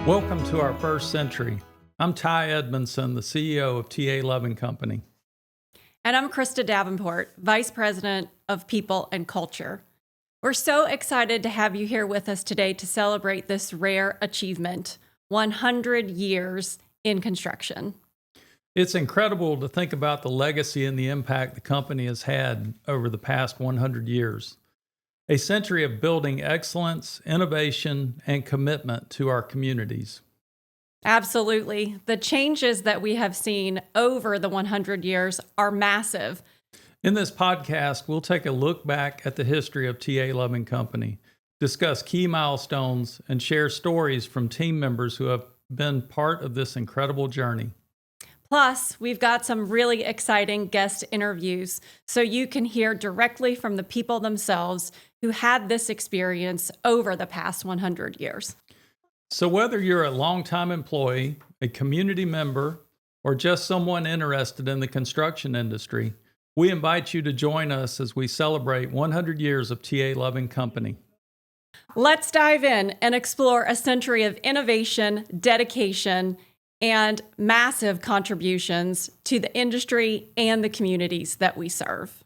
Welcome to our first century. I'm Ty Edmondson, the CEO of TA Loving Company. And I'm Krista Davenport, Vice President of People and Culture. We're so excited to have you here with us today to celebrate this rare achievement, 100 years in construction. It's incredible to think about the legacy and the impact the company has had over the past 100 years. A century of building excellence, innovation, and commitment to our communities. Absolutely. The changes that we have seen over the 100 years are massive. In this podcast, we'll take a look back at the history of TA Loving Company, discuss key milestones, and share stories from team members who have been part of this incredible journey. Plus, we've got some really exciting guest interviews so you can hear directly from the people themselves who had this experience over the past 100 years. So whether you're a longtime employee, a community member, or just someone interested in the construction industry, we invite you to join us as we celebrate 100 years of TA Loving Company. Let's dive in and explore a century of innovation, dedication, and massive contributions to the industry and the communities that we serve.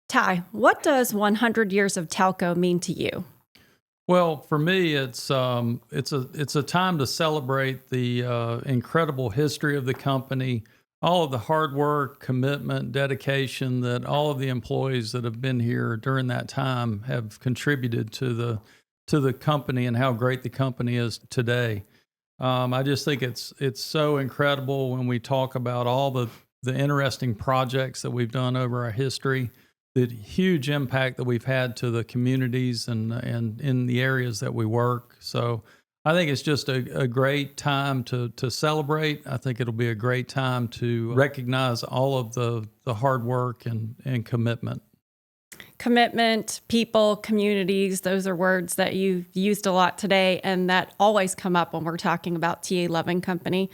Ty, what does 100 years of Talco mean to you? Well, for me, it's a time to celebrate the incredible history of the company, all of the hard work, commitment, dedication that all of the employees that have been here during that time have contributed to the company and how great the company is today. I just think it's so incredible when we talk about all the interesting projects that we've done over our history, the huge impact that we've had to the communities and in the areas that we work. So I think it's just a great time to celebrate. I think it'll be a great time to recognize all of the hard work and commitment. Commitment, people, communities, those are words that you've used a lot today and that always come up when we're talking about TA Loving Company.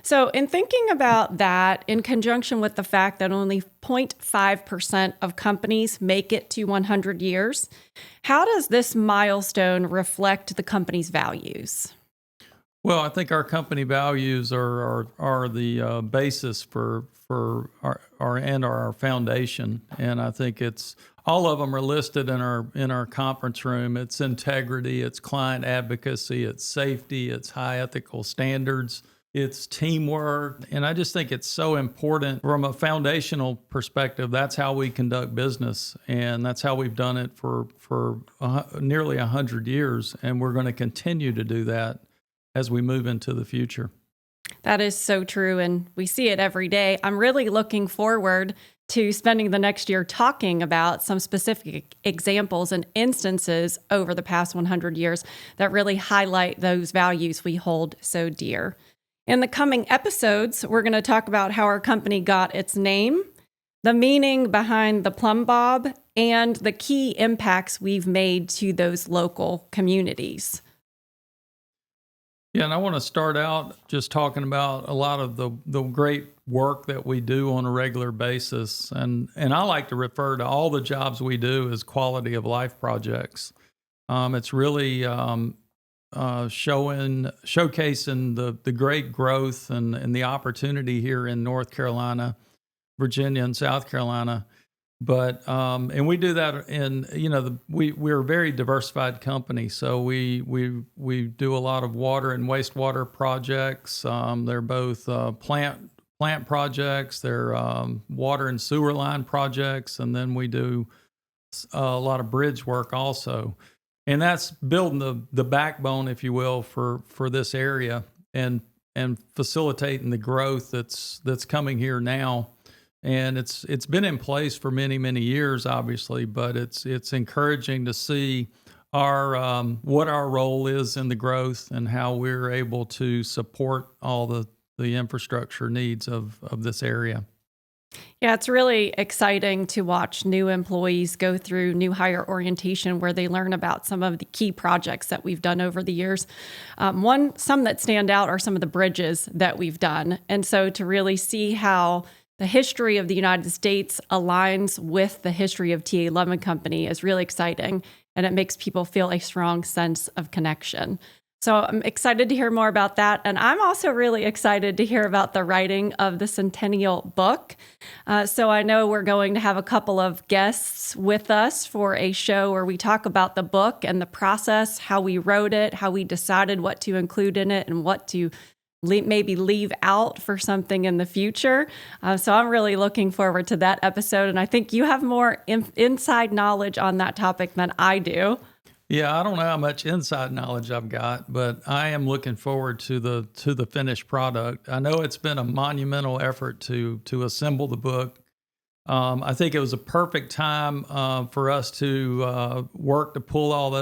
So in thinking about that, in conjunction with the fact that only 0.5% of companies make it to 100 years, how does this milestone reflect the company's values? Well, I think our company values are the basis for our foundation, and I think it's all of them are listed in our conference room. It's integrity, it's client advocacy, it's safety, it's high ethical standards, it's teamwork, and I just think it's so important from a foundational perspective. That's how we conduct business, and that's how we've done it for nearly 100 years, and we're going to continue to do that as we move into the future. That is so true, and we see it every day. I'm really looking forward to spending the next year talking about some specific examples and instances over the past 100 years that really highlight those values we hold so dear. In the coming episodes, we're going to talk about how our company got its name, the meaning behind the plumb bob, and the key impacts we've made to those local communities. Yeah, and I want to start out just talking about a lot of the great work that we do on a regular basis. And I like to refer to all the jobs we do as quality of life projects. It's really showcasing the great growth and the opportunity here in North Carolina, Virginia, and South Carolina. But and we do that we're a very diversified company, so we do a lot of water and wastewater projects. They're both plant projects, they're water and sewer line projects, and then we do a lot of bridge work also. And that's building the backbone, if you will, for this area and facilitating the growth that's coming here now. And it's been in place for many, many years, obviously, but it's encouraging to see what our role is in the growth and how we're able to support all the infrastructure needs of this area. Yeah, it's really exciting to watch new employees go through new hire orientation where they learn about some of the key projects that we've done over the years. Some that stand out are some of the bridges that we've done. And so to really see how the history of the United States aligns with the history of TA Loving Company is really exciting, and it makes people feel a strong sense of connection. So I'm excited to hear more about that. And I'm also really excited to hear about the writing of the Centennial book. So I know we're going to have a couple of guests with us for a show where we talk about the book and the process, how we wrote it, how we decided what to include in it and what to maybe leave out for something in the future. So I'm really looking forward to that episode. And I think you have more inside knowledge on that topic than I do. Yeah, I don't know how much inside knowledge I've got, but I am looking forward to the finished product. I know it's been a monumental effort to assemble the book. I think it was a perfect time for us to work to pull all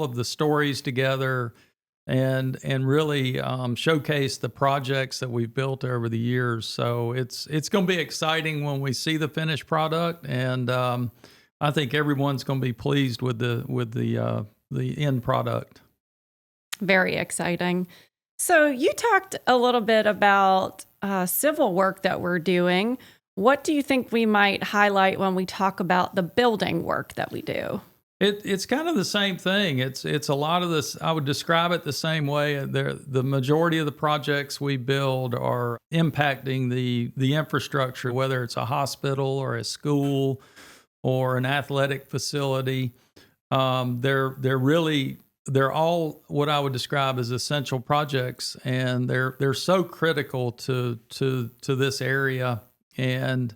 of the stories together and really showcase the projects that we've built over the years. So it's going to be exciting when we see the finished product, and I think everyone's going to be pleased with the end product. Very exciting. So you talked a little bit about civil work that we're doing. What do you think we might highlight when we talk about the building work that we do? It's kind of the same thing. It's a lot of this. I would describe it the same way. The majority of the projects we build are impacting the infrastructure, whether it's a hospital or a school or an athletic facility. They're all what I would describe as essential projects, and they're so critical to this area, and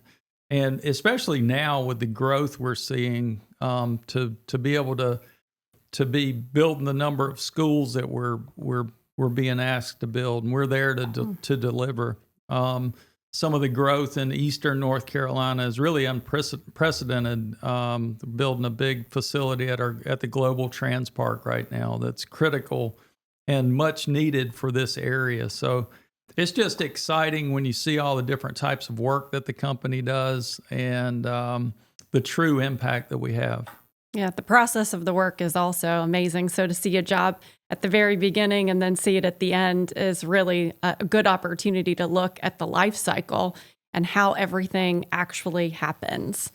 especially now with the growth we're seeing, to be able to be building the number of schools that we're being asked to build, and we're there to deliver. Some of the growth in eastern North Carolina is really unprecedented. Building a big facility at the Global Trans Park right now that's critical and much needed for this area. So it's just exciting when you see all the different types of work that the company does and the true impact that we have. Yeah, the process of the work is also amazing. So to see a job at the very beginning and then see it at the end is really a good opportunity to look at the life cycle and how everything actually happens.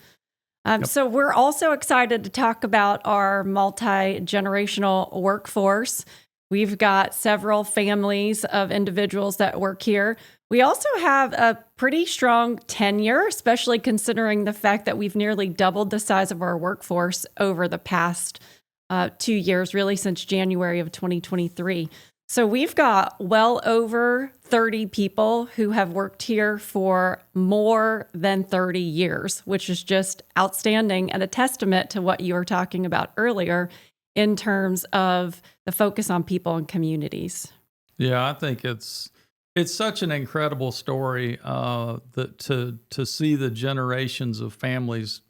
Yep. So we're also excited to talk about our multi-generational workforce. We've got several families of individuals that work here. We also have a pretty strong tenure, especially considering the fact that we've nearly doubled the size of our workforce over the past 2 years, really since January of 2023. So we've got well over 30 people who have worked here for more than 30 years, which is just outstanding and a testament to what you were talking about earlier in terms of the focus on people and communities. Yeah, I think it's such an incredible story to see the generations of families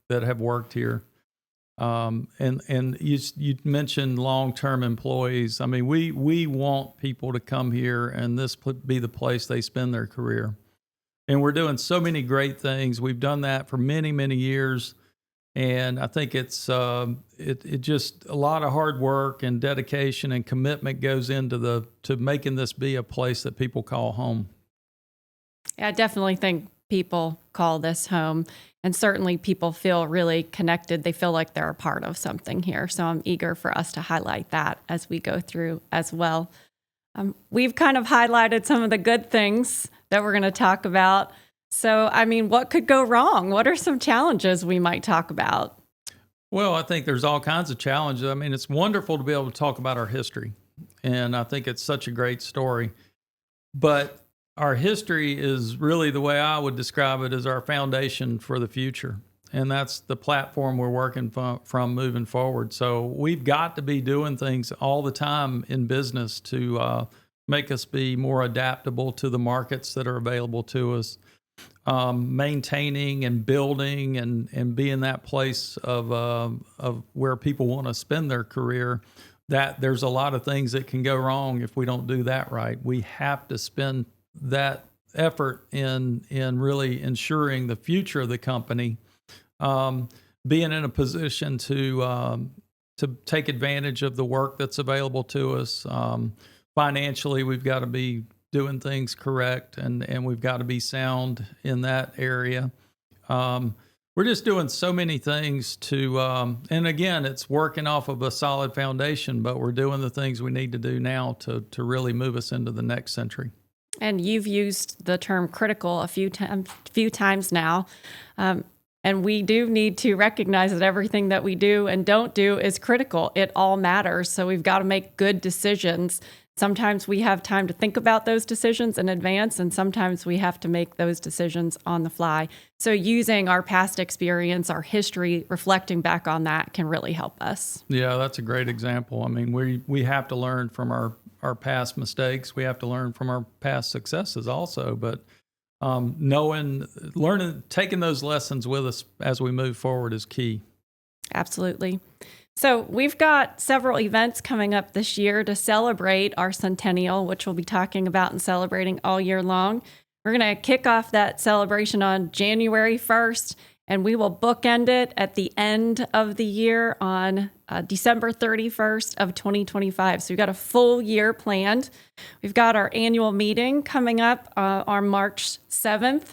that have worked here. And you mentioned long-term employees. I mean, we want people to come here and this be the place they spend their career. And we're doing so many great things. We've done that for many, many years. And I think it's it just a lot of hard work and dedication and commitment goes into to making this be a place that people call home. Yeah, I definitely think people call this home, and certainly people feel really connected. They feel like they're a part of something here. So I'm eager for us to highlight that as we go through as well. We've kind of highlighted some of the good things that we're going to talk about. So, I mean, what could go wrong? What are some challenges we might talk about? Well, I think there's all kinds of challenges. I mean, it's wonderful to be able to talk about our history, and I think it's such a great story. But our history is really, the way I would describe it, is our foundation for the future. And that's the platform we're working from moving forward. So we've got to be doing things all the time in business to make us be more adaptable to the markets that are available to us. Maintaining and building and being that place of where people want to spend their career, that there's a lot of things that can go wrong if we don't do that right. We have to spend that effort in really ensuring the future of the company, being in a position to take advantage of the work that's available to us. Financially, we've got to be doing things correct, and we've got to be sound in that area. we're just doing so many things to, and again, it's working off of a solid foundation, but we're doing the things we need to do now to really move us into the next century. And you've used the term critical a few times now. And we do need to recognize that everything that we do and don't do is critical. It all matters. So we've got to make good decisions. Sometimes we have time to think about those decisions in advance, and sometimes we have to make those decisions on the fly. So using our past experience, our history, reflecting back on that can really help us. Yeah, that's a great example. I mean, we have to learn from our past mistakes. We have to learn from our past successes also. But learning, taking those lessons with us as we move forward is key. Absolutely. So we've got several events coming up this year to celebrate our Centennial, which we'll be talking about and celebrating all year long. We're going to kick off that celebration on January 1st, and we will bookend it at the end of the year on December 31st of 2025. So we've got a full year planned. We've got our annual meeting coming up on March 7th.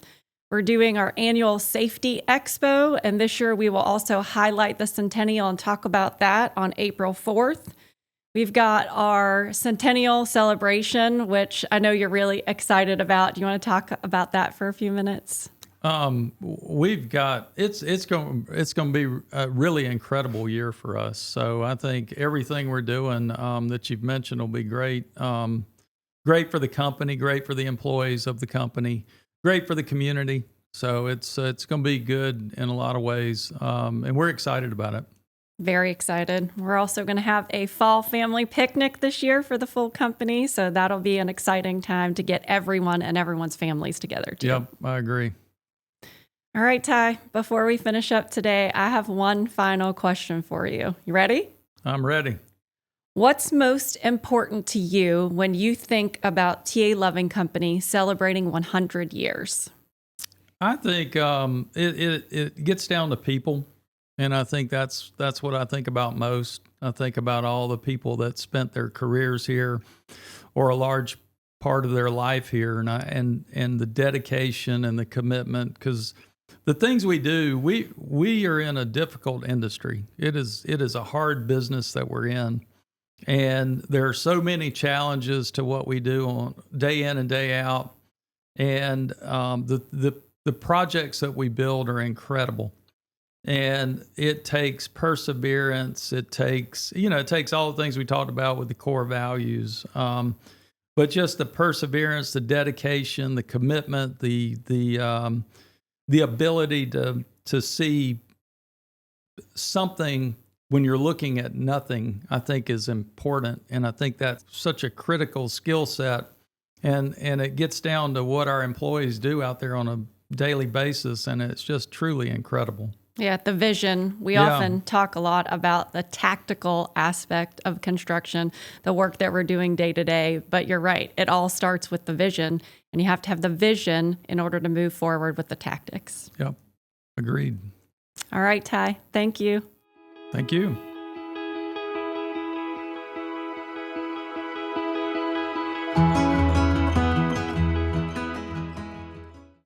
We're doing our annual safety expo, and this year we will also highlight the Centennial and talk about that on April 4th. We've got our Centennial celebration, which I know you're really excited about. Do you want to talk about that for a few minutes? We've got it's going to be a really incredible year for us. So I think everything we're doing that you've mentioned will be great. Great for the company, great for the employees of the company, great for the community. So it's going to be good in a lot of ways, and we're excited about it. Very excited. We're also going to have a fall family picnic this year for the full company, so that'll be an exciting time to get everyone and everyone's families together too. Yep, I agree. All right, Ty, before we finish up today, I have one final question for you. You ready? I'm ready. What's most important to you when you think about TA Loving Company celebrating 100 years? I think it gets down to people, and I think that's what I think about most. I think about all the people that spent their careers here, or a large part of their life here, and the dedication and the commitment. Because the things we do, we are in a difficult industry. It is a hard business that we're in. And there are so many challenges to what we do on day in and day out. And the projects that we build are incredible. And it takes perseverance. It takes all the things we talked about with the core values. But just the perseverance, the dedication, the commitment, the ability to see something when you're looking at nothing, I think is important. And I think that's such a critical skill set. And it gets down to what our employees do out there on a daily basis. And it's just truly incredible. Yeah, the vision. We often talk a lot about the tactical aspect of construction, the work that we're doing day to day. But you're right. It all starts with the vision. And you have to have the vision in order to move forward with the tactics. Yep. Agreed. All right, Ty. Thank you. Thank you.